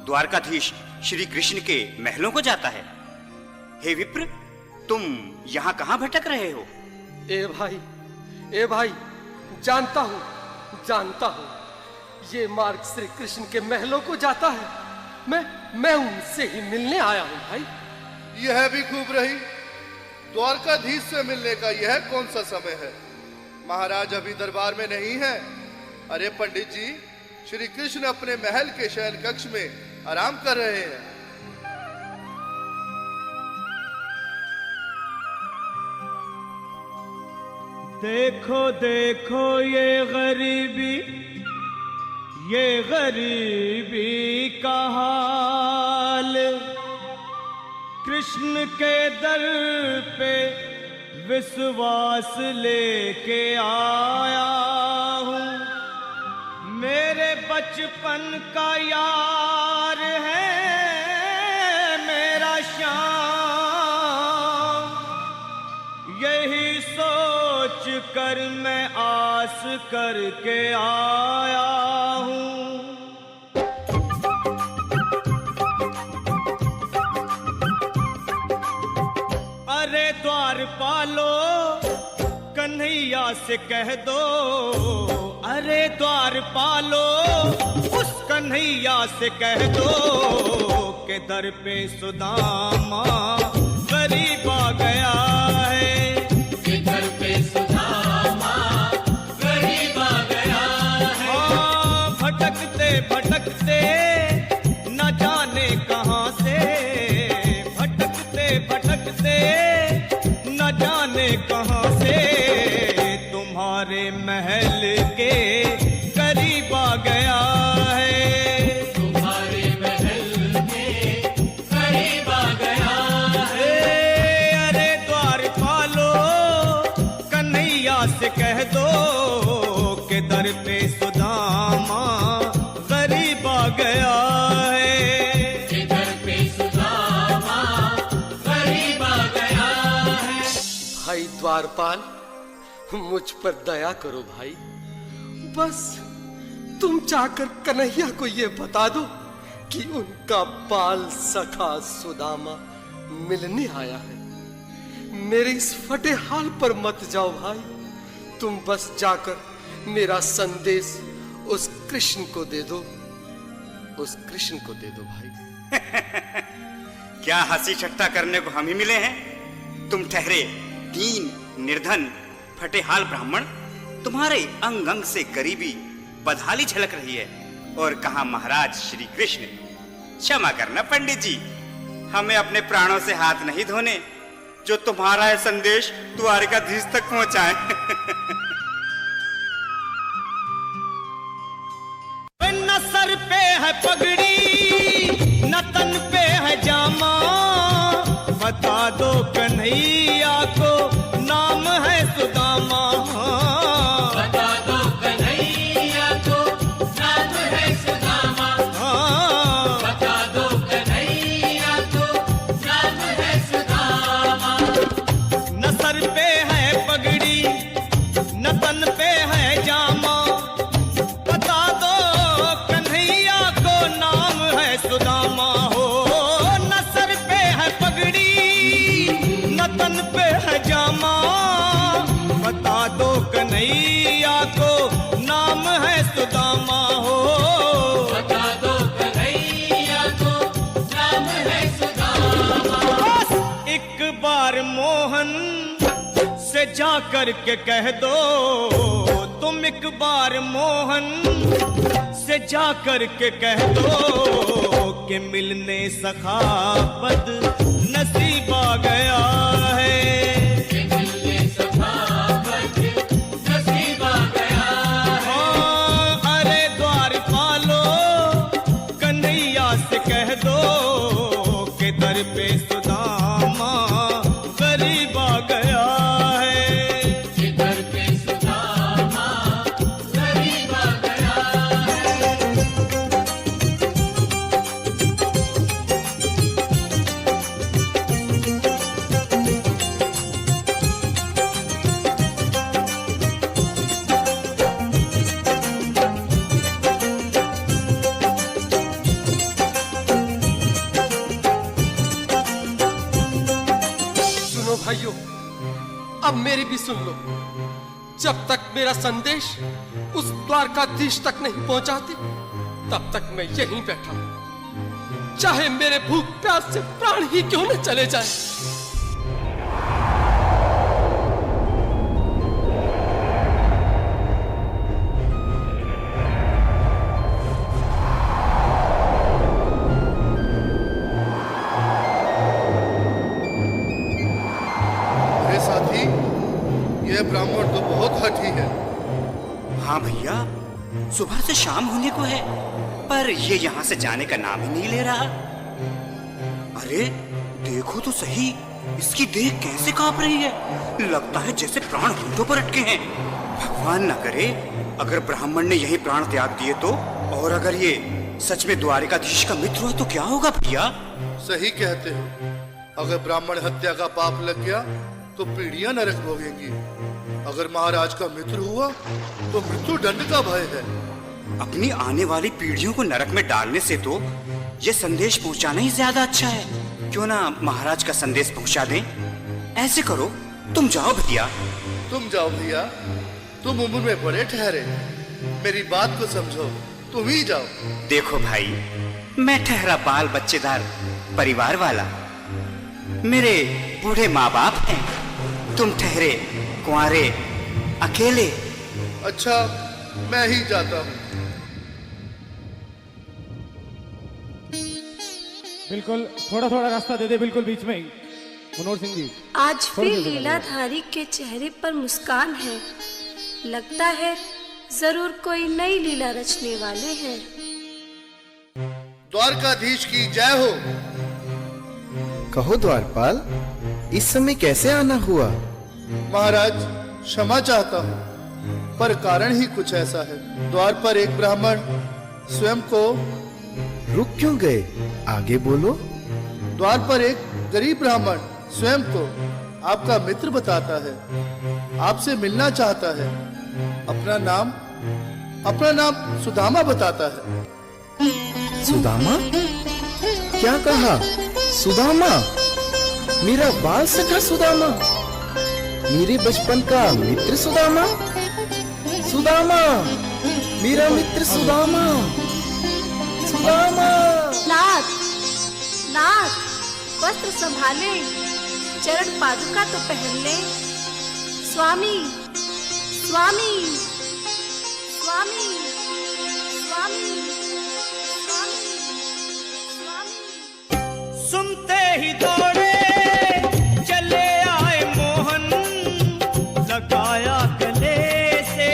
द्वारकाधीश श्री कृष्ण के महलों को जाता है। हे विप्र, तुम यहाँ कहाँ भटक रहे हो? ए भाई, जानता हूँ ये मार्ग श्री कृष्ण के महलों को जाता है। मैं उनसे ही मिलने आया हूँ भाई। यह भी खूब रही। द्वारकाधीश से मिलने का यह कौन सा समय है? महाराज अभी दरबार में नहीं है। अरे पंडित जी, श्री कृष्ण अपने महल के शयन कक्ष में आराम कर रहे हैं। देखो देखो ये गरीबी का हाल, कृष्ण के दर पे विश्वास लेके आया हूँ। मेरे बचपन का यार है मेरा श्याम, यही सोच कर मैं आस करके आया हूँ। अरे द्वारपालो कन्हैया से कह दो, अरे द्वारपालो उस कन्हैया से कह दो के दर पे सुदामा गरीब आ गया है, के दर पे सुदामा गरीब आ गया है। हाँ, भटकते भटकते न जाने कहाँ से, भटकते भटकते न जाने कहाँ से तुम्हारे महल के करीब आ गया है, तुम्हारे महल के करीब आ गया है। अरे द्वारपालो कन्हैया से कह दो के दर पे सुदामा गरीब आ गया है, के दर पे सुदामा गरीब आ गया है। भाई द्वारपाल, मुझ पर दया करो भाई। बस तुम जाकर कन्हैया को ये बता दो कि उनका बाल सखा सुदामा मिलने आया है। मेरे इस फटे हाल पर मत जाओ भाई। तुम बस जाकर मेरा संदेश उस कृष्ण को दे दो, उस कृष्ण को दे दो भाई। क्या हंसी ठट्टा करने को हम ही मिले हैं? तुम ठहरे दीन निर्धन फटेहाल ब्राह्मण, तुम्हारे अंग अंग से गरीबी बदहाली झलक रही है। और कहा महाराज श्री कृष्ण? क्षमा करना पंडित जी, हमें अपने प्राणों से हाथ नहीं धोने जो तुम्हारा है संदेश द्वारकाधीश तक पहुंचाए। न सर पे है पगड़ी न तन पे है जामा, बता दो कन्हैया को नाम है सुदामा, बता दो कन्हैया को नाम है सुदामा, बता दो कन्हैया को नाम है सुदामा। न सर पे है पगड़ी न तन पे है जामा, बता दो कन्हैया को नाम है सुदामा हो। न सर पे है पगड़ी न तन पे है जामा, बता दो कन्हैया को नाम है सुदामा हो, बता दो कन्हैया को नाम है सुदामा। बस एक बार मोहन से जा कर के कह दो, तुम एक बार मोहन से जा कर के कह दो कि मिलने सखावत नसीब आ गया है, के मिलने सखावत नसीब आ गया है। हाँ, अरे द्वारपालो कन्हैया से कह दो कि दर पे सुदामा गरीब आ गया है, के दर पे सुदामा गरीब आ गया है। भाइयों, अब मेरी भी सुन लो। जब तक मेरा संदेश उस द्वारकाधीश तक नहीं पहुंचाती, तब तक मैं यहीं बैठा हूं, चाहे मेरे भूख प्यास से प्राण ही क्यों न चले जाए। अरे साथी, यह ब्राह्मण तो बहुत हठी है। हाँ भैया, सुबह से शाम होने को है, पर ये यहाँ से जाने का नाम ही नहीं ले रहा। अरे देखो तो सही, इसकी देह कैसे कांप रही है। लगता है जैसे प्राण होठों पर अटके हैं। भगवान न करे अगर ब्राह्मण ने यही प्राण त्याग दिए तो, और अगर ये सच में द्वारिकाधीश का मित्र हुआ तो क्या होगा भैया? सही कहते हो। अगर ब्राह्मण हत्या का पाप लग गया तो पीढ़ियां नरक भोगेंगी। अगर महाराज का मित्र हुआ तो मृत्यु दंड का भय है। अपनी आने वाली पीढ़ियों को नरक में डालने से तो ये संदेश पहुंचाना ही ज्यादा अच्छा है। क्यों ना महाराज का संदेश पहुंचा दें? ऐसे करो, तुम जाओ भैया। तुम जाओ भैया, तुम उम्र में बड़े ठहरे, मेरी बात को समझो, तुम ही जाओ। देखो भाई, मैं ठहरा बाल बच्चेदार परिवार वाला, मेरे बूढ़े माँ बाप हैं, तुम ठहरे कुंवारे अकेले। अच्छा, मैं ही जाता हूँ। बिल्कुल, थोड़ा थोड़ा रास्ता दे दे, बिल्कुल बीच में ही। मनोहर सिंह जी, आज फिर लीलाधारी के चेहरे पर मुस्कान है। लगता है जरूर कोई नई लीला रचने वाले हैं। द्वारकाधीश की जय हो। कहो द्वारपाल, इस समय कैसे आना हुआ? महाराज, क्षमा चाहता हूँ, पर कारण ही कुछ ऐसा है। द्वार पर एक ब्राह्मण स्वयं को रुक क्यों गए? आगे बोलो। द्वार पर एक गरीब ब्राह्मण स्वयं को आपका मित्र बताता है, आपसे मिलना चाहता है। अपना नाम सुदामा बताता है। सुदामा? क्या कहा? सुदामा? मेरा बाल सखा सुदामा? मेरे बचपन का मित्र सुदामा? सुदामा, मेरा मित्र सुदामा, सुदामा। नाथ, नाथ, वस्त्र संभाले, चरण पादुका तो पहन ले। स्वामी, स्वामी, स्वामी, स्वामी, स्वामी, स्वामी। सुनते ही दौड़े चले आए मोहन, लगाया गले से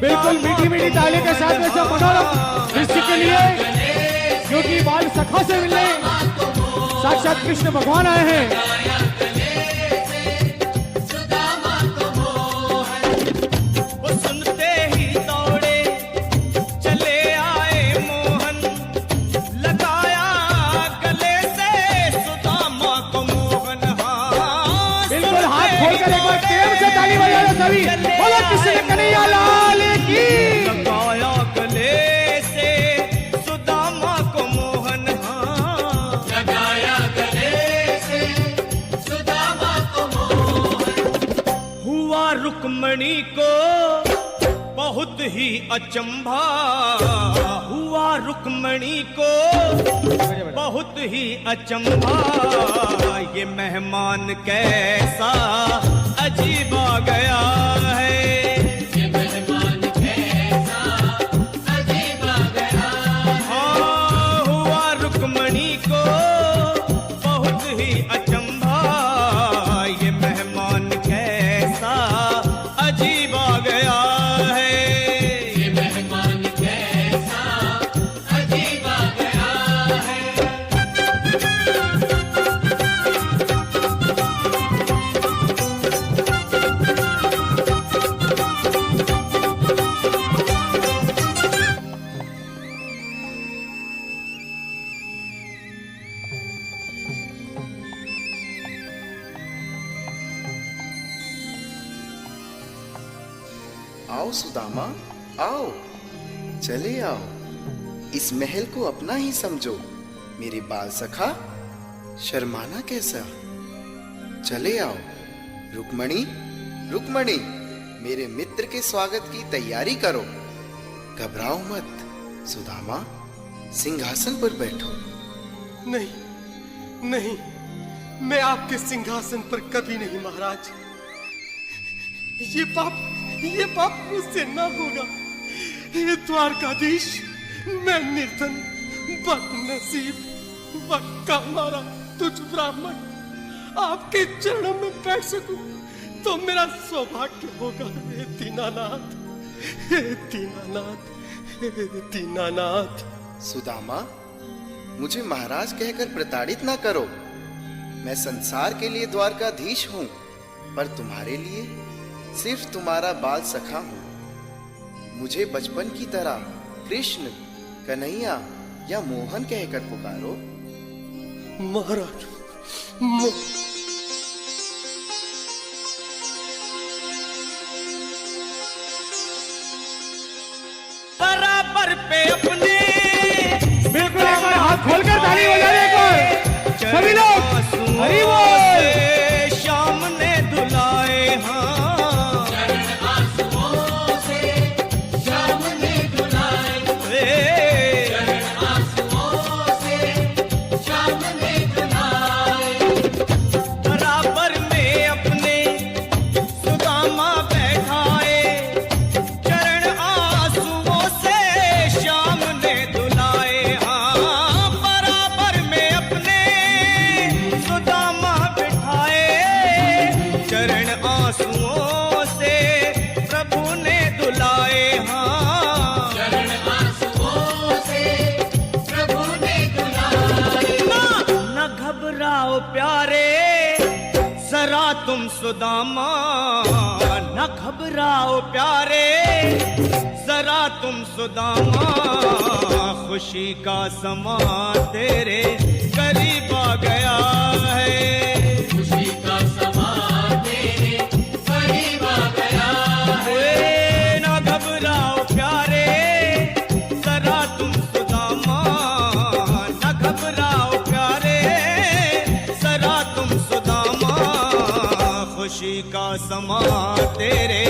बिल्कुल मीठी मीठी ताली के साथ में सब मनोरम दृश्य के लिए, क्योंकि बाल सखा से मिलने साक्षात कृष्ण भगवान आए हैं। वो सुनते ही दौड़े चले आए मोहन, लगाया गले से सुदामा को मोहन। हाँ, बिल्कुल, हाथ खोलकर एक बार प्रेम से ताली बजा लो सभी। बोलो कृष्ण कन्हैया लाल की। लगाया गले से सुदामा को मोहन। हाँ, लगाया गले से सुदामा को मोहन। हुआ रुक्मणी को बहुत ही अचंभा, हुआ रुक्मणी को बहुत ही अचंभा। ये मेहमान कैसा अजीब आ गया है। ये मेहमान कैसा अजीब आ गया। हाँ, हुआ रुक्मणी को बहुत ही अचंभा। ये मेहमान कैसा अजीब आ गया है। ये मेहमान कैसा अजीब आ गया है। आओ सुदामा, आओ, चले आओ। इस महल को अपना ही समझो। मेरे बाल सखा, शर्माना कैसा? चले आओ। रुक्मणी, रुक्मणी, मेरे मित्र के स्वागत की तैयारी करो। घबराओ मत। सुदामा, सिंहासन पर बैठो। नहीं नहीं, मैं आपके सिंहासन पर कभी नहीं महाराज। ये पाप मुझसे ना होगा। हे द्वारकाधीश, मैं निर्धन, बदनसीब, बक्का मारा तुझ ब्राह्मण आपके चरणों में बैठ सकूं तो मेरा सौभाग्य होगा। हे दीनानाथ, हे दीनानाथ, हे दीनानाथ। सुदामा, मुझे महाराज कहकर प्रताड़ित ना करो। मैं संसार के लिए द्वारकाधीश हूं, पर तुम्हारे लिए सिर्फ तुम्हारा बाल सखा हूं। मुझे बचपन की तरह कृष्ण, कन्हैया या मोहन कहकर पुकारो। महाराज, बराबर पे अपने बिल्कुल, एक बार हाथ खोलकर ताली बजाने एक बार सभी लोग। हरि बोल। श्याम ने दुलाए, हाँ आंसुओं से श्याम ने दुलाए, आंसुओं से श्याम ने दुलाए। बराबर में अपने सुदामा बैठाए, चरण आंसुओं से श्याम ने दुलाए। हाँ, बराबर में अपने सुदामा बिठाए, चरण आंसुओं से प्रभु ने दुलाए। हाँ, चरण आंसुओं से प्रभु ने दुलाए। न घबराओ प्यारे जरा तुम सुदामा, न घबराओ प्यारे जरा तुम सुदामा। खुशी का समा तेरे करीब आ गया है। खुशी का समा तेरे करीब आ गया है। न घबराओ प्यारे जरा तुम सुदामा, न घबराओ प्यारे जरा तुम सुदामा। खुशी का समा तेरे